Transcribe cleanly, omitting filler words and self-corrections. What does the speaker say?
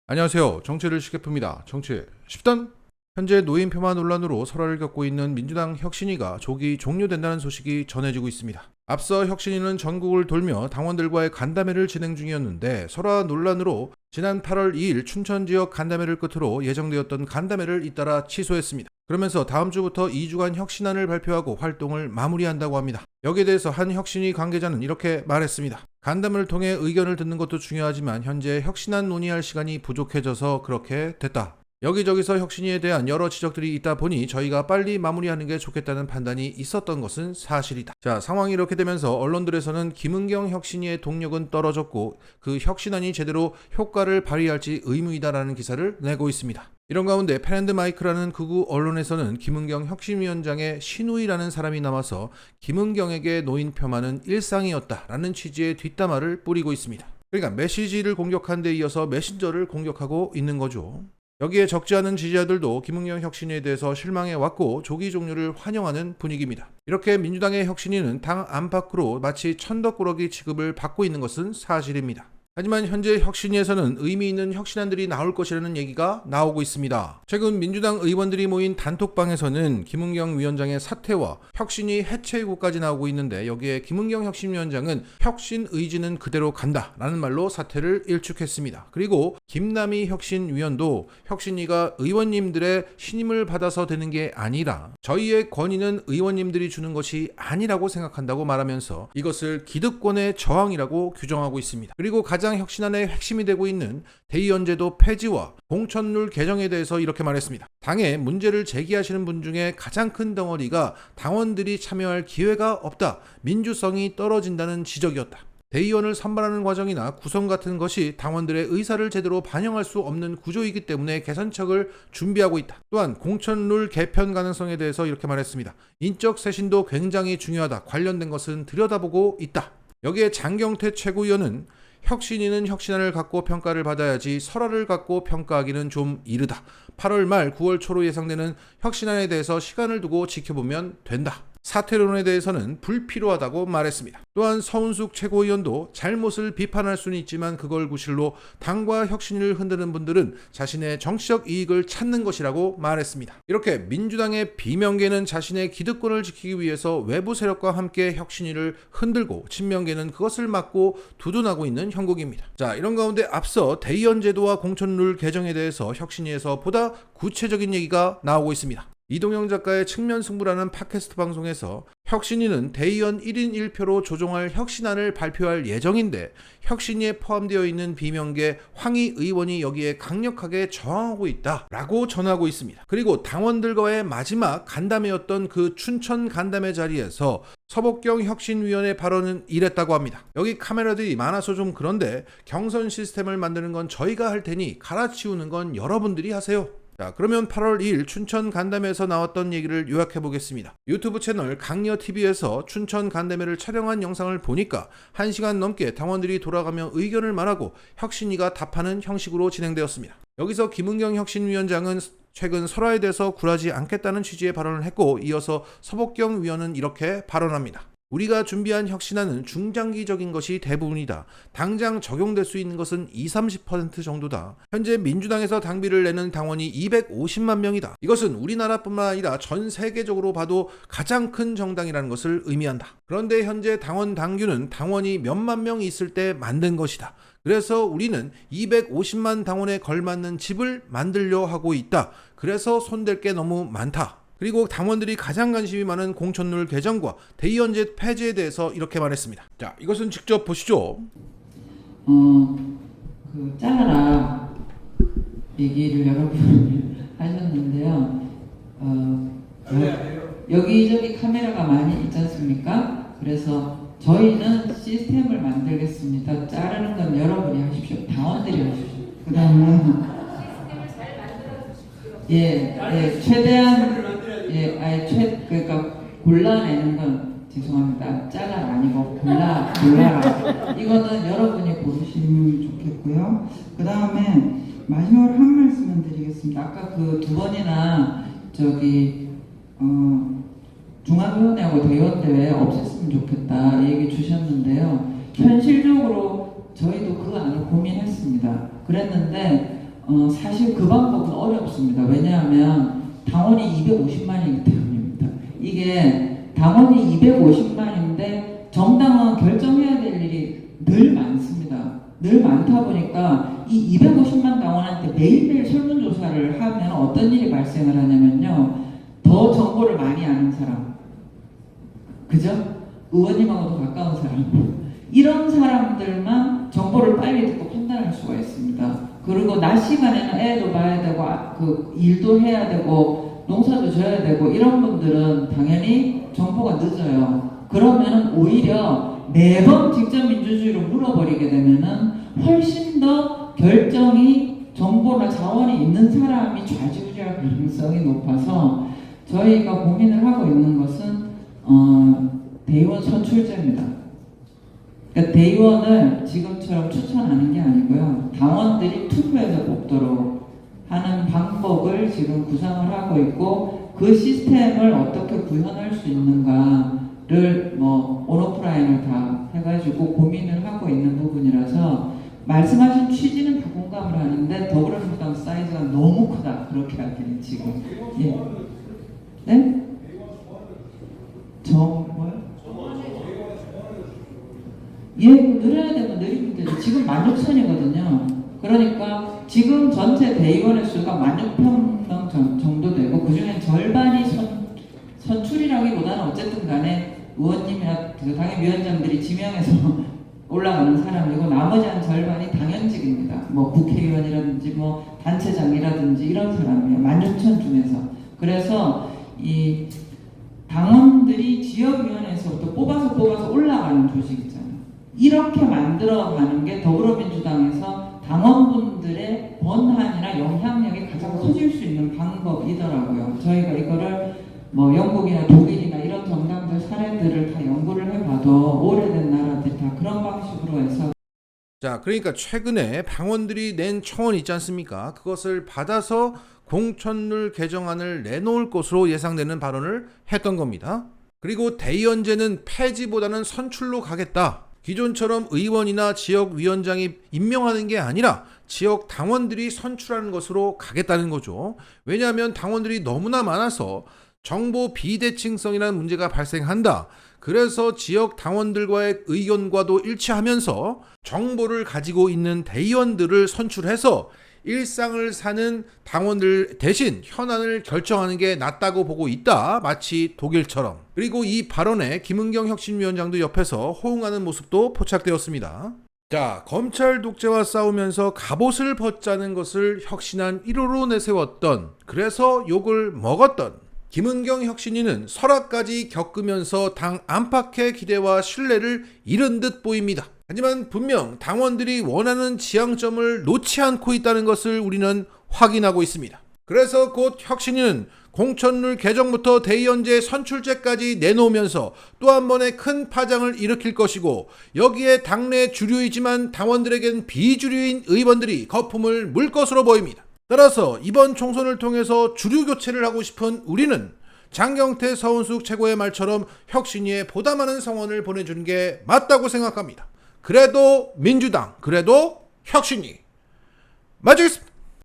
안녕하세요. 정치를 쉽게 풉니다. 정치 10단. 현재 노인 폄하 논란으로 설화를 겪고 있는 민주당 혁신위가 조기 종료된다는 소식이 전해지고 있습니다. 앞서 혁신위는 전국을 돌며 당원들과의 간담회를 진행 중이었는데 설화 논란으로 지난 8월 2일 춘천 지역 간담회를 끝으로 예정되었던 간담회를 잇따라 취소했습니다. 그러면서 다음 주부터 2주간 혁신안을 발표하고 활동을 마무리한다고 합니다. 여기에 대해서 한 혁신위 관계자는 이렇게 말했습니다. 간담회를 통해 의견을 듣는 것도 중요하지만 현재 혁신안 논의할 시간이 부족해져서 그렇게 됐다. 여기저기서 혁신위에 대한 여러 지적들이 있다 보니 저희가 빨리 마무리하는 게 좋겠다는 판단이 있었던 것은 사실이다. 자, 상황이 이렇게 되면서 언론들에서는 김은경 혁신위의 동력은 떨어졌고 그 혁신안이 제대로 효과를 발휘할지 의문이다라는 기사를 내고 있습니다. 이런 가운데 팬앤드마이크라는 극우 언론에서는 김은경 혁신위원장의 신우이라는 사람이 나와서 김은경에게 노인 폄하는 일상이었다라는 취지의 뒷담화를 뿌리고 있습니다. 그러니까 메시지를 공격한 데 이어서 메신저를 공격하고 있는 거죠. 여기에 적지 않은 지지자들도 김은경 혁신위에 대해서 실망해 왔고 조기 종료를 환영하는 분위기입니다. 이렇게 민주당의 혁신위는 당 안팎으로 마치 천덕꾸러기 취급을 받고 있는 것은 사실입니다. 하지만 현재 혁신위에서는 의미 있는 혁신안들이 나올 것이라는 얘기가 나오고 있습니다. 최근 민주당 의원들이 모인 단톡방에서는 김은경 위원장의 사퇴와 혁신위 해체 요구까지 나오고 있는데 여기에 김은경 혁신위원장은 혁신 의지는 그대로 간다라는 말로 사퇴를 일축했습니다. 그리고 김남희 혁신위원도 혁신위가 의원님들의 신임을 받아서 되는 게 아니라 저희의 권위는 의원님들이 주는 것이 아니라고 생각한다고 말하면서 이것을 기득권의 저항이라고 규정하고 있습니다. 그리고 가장 혁신안의 핵심이 되고 있는 대의원제도 폐지와 공천룰 개정에 대해서 이렇게 말했습니다. 당에 문제를 제기하시는 분 중에 가장 큰 덩어리가 당원들이 참여할 기회가 없다, 민주성이 떨어진다는 지적이었다. 대의원을 선발하는 과정이나 구성 같은 것이 당원들의 의사를 제대로 반영할 수 없는 구조이기 때문에 개선책을 준비하고 있다. 또한 공천룰 개편 가능성에 대해서 이렇게 말했습니다. 인적 쇄신도 굉장히 중요하다. 관련된 것은 들여다보고 있다. 여기에 장경태 최고위원은 혁신위는 혁신안을 갖고 평가를 받아야지 설화를 갖고 평가하기는 좀 이르다. 8월 말 9월 초로 예상되는 혁신안에 대해서 시간을 두고 지켜보면 된다. 사퇴론에 대해서는 불필요하다고 말했습니다. 또한 서은숙 최고위원도 잘못을 비판할 수는 있지만 그걸 구실로 당과 혁신을 흔드는 분들은 자신의 정치적 이익을 찾는 것이라고 말했습니다. 이렇게 민주당의 비명계는 자신의 기득권을 지키기 위해서 외부 세력과 함께 혁신위를 흔들고 친명계는 그것을 막고 두둔하고 있는 형국입니다. 자, 이런 가운데 앞서 대의원 제도와 공천룰 개정에 대해서 혁신위에서 보다 구체적인 얘기가 나오고 있습니다. 이동영 작가의 측면 승부라는 팟캐스트 방송에서 혁신위는 대의원 1인 1표로 조정할 혁신안을 발표할 예정인데 혁신위에 포함되어 있는 비명계 황희 의원이 여기에 강력하게 저항하고 있다라고 전하고 있습니다. 그리고 당원들과의 마지막 간담회였던 그 춘천 간담회 자리에서 서복경 혁신위원의 발언은 이랬다고 합니다. 여기 카메라들이 많아서 좀 그런데 경선 시스템을 만드는 건 저희가 할 테니 갈아치우는 건 여러분들이 하세요. 자, 그러면 8월 2일 춘천 간담회에서 나왔던 얘기를 요약해 보겠습니다. 유튜브 채널 강려TV에서 춘천 간담회를 촬영한 영상을 보니까 1시간 넘게 당원들이 돌아가며 의견을 말하고 혁신위가 답하는 형식으로 진행되었습니다. 여기서 김은경 혁신위원장은 최근 설화에 대해서 굴하지 않겠다는 취지의 발언을 했고 이어서 서복경 위원은 이렇게 발언합니다. 우리가 준비한 혁신안은 중장기적인 것이 대부분이다. 당장 적용될 수 있는 것은 20-30% 정도다. 현재 민주당에서 당비를 내는 당원이 250만 명이다. 이것은 우리나라뿐만 아니라 전 세계적으로 봐도 가장 큰 정당이라는 것을 의미한다. 그런데 현재 당원 당규는 당원이 몇만 명이 있을 때 만든 것이다. 그래서 우리는 250만 당원에 걸맞는 집을 만들려 하고 있다. 그래서 손댈 게 너무 많다. 그리고 당원들이 가장 관심이 많은 공천룰 개정과 대의원제 폐지에 대해서 이렇게 말했습니다. 자, 이것은 직접 보시죠. 잘라라 얘기를 여러분 하셨는데요. 여기저기 카메라가 많이 있지 않습니까? 그래서 저희는 시스템을 만들겠습니다. 자르는 건 여러분이 하십시오. 당원들이 하십시오. 그 다음에 최대한 그러니까 골라내는 건 죄송합니다. 잘라 아니고 골라라. 이거는 여러분이 고르시면 좋겠고요. 그 다음에 마지막으로 한 말씀을 드리겠습니다. 아까 그 두 번이나 중앙위원회하고 대의원대회 없앴으면 좋겠다 얘기 주셨는데요. 현실적으로 저희도 그 안을 고민했습니다. 그랬는데 사실 그 방법은 어렵습니다. 왜냐하면 당원이 250만이기 때문입니다. 이게 당원이 250만인데 정당은 결정해야 될 일이 늘 많습니다. 늘 많다 보니까 이 250만 당원한테 매일매일 설문조사를 하면 어떤 일이 발생을 하냐면요. 더 정보를 많이 아는 사람, 그죠? 의원님하고도 가까운 사람, 이런 사람들만 정보를 빨리 듣고 판단할 수가 있습니다. 그리고 낮 시간에는 애도 봐야 되고 그 일도 해야 되고 농사도 져야 되고 이런 분들은 당연히 정보가 늦어요. 그러면 오히려 매번 직접 민주주의로 물어버리게 되면은 훨씬 더 결정이 정보나 자원이 있는 사람이 좌지우지할 가능성이 높아서 저희가 고민을 하고 있는 것은 대의원 선출제입니다. 그러니까 대의원을 지금처럼 추천하는 게 아니고요. 당원들이 투표해서 뽑도록 하는 방법을 지금 구상을 하고 있고 그 시스템을 어떻게 구현할 수 있는가를 뭐 온오프라인을 다 해가지고 고민을 하고 있는 부분이라서 말씀하신 취지는 다 공감을 하는데 더불어민주당 사이즈가 너무 크다. 그렇게 하기는 지금. 예. 네? 뭐요? 예, 늘어야 되면 늘리면 되죠. 지금 16,000이거든요. 그러니까 지금 전체 대의원의 수가 16,000명 정도 되고 그 중에 절반이 선출이라기보다는 어쨌든 간에 의원님이나 당협위원장들이 지명해서 올라가는 사람이고 나머지 한 절반이 당연직입니다. 뭐 국회의원이라든지 뭐 단체장이라든지 이런 사람이에요. 16,000 중에서. 그래서 이 당원들이 지역위원회에서부터 뽑아서 올라가는 조직 있잖아요. 이렇게 만들어가는 게 더불어민주당에서 당원분들의 권한이나 영향력이 가장 커질 수 있는 방법이더라고요. 저희가 이거를 뭐 영국이나 독일이나 이런 정당들 사례들을 다 연구를 해봐도 오래된 나라들이 다 그런 방식으로 해서 자, 그러니까 최근에 당원들이 낸 청원 있지 않습니까? 그것을 받아서 공천룰 개정안을 내놓을 것으로 예상되는 발언을 했던 겁니다. 그리고 대의원제는 폐지보다는 선출로 가겠다. 기존처럼 의원이나 지역위원장이 임명하는 게 아니라 지역 당원들이 선출하는 것으로 가겠다는 거죠. 왜냐하면 당원들이 너무나 많아서 정보 비대칭성이라는 문제가 발생한다. 그래서 지역 당원들과의 의견과도 일치하면서 정보를 가지고 있는 대의원들을 선출해서 일상을 사는 당원들 대신 현안을 결정하는 게 낫다고 보고 있다. 마치 독일처럼. 그리고 이 발언에 김은경 혁신위원장도 옆에서 호응하는 모습도 포착되었습니다. 자, 검찰 독재와 싸우면서 갑옷을 벗자는 것을 혁신안 1호로 내세웠던, 그래서 욕을 먹었던 김은경 혁신위는 설악까지 겪으면서 당 안팎의 기대와 신뢰를 잃은 듯 보입니다. 하지만 분명 당원들이 원하는 지향점을 놓지 않고 있다는 것을 우리는 확인하고 있습니다. 그래서 곧 혁신위는 공천룰 개정부터 대의원제 선출제까지 내놓으면서 또 한 번의 큰 파장을 일으킬 것이고, 여기에 당내 주류이지만 당원들에겐 비주류인 의원들이 거품을 물 것으로 보입니다. 따라서 이번 총선을 통해서 주류 교체를 하고 싶은 우리는 장경태, 서은숙 최고의 말처럼 혁신위에 보다 많은 성원을 보내주는 게 맞다고 생각합니다. 그래도 민주당, 그래도 혁신위. 마치겠습니다.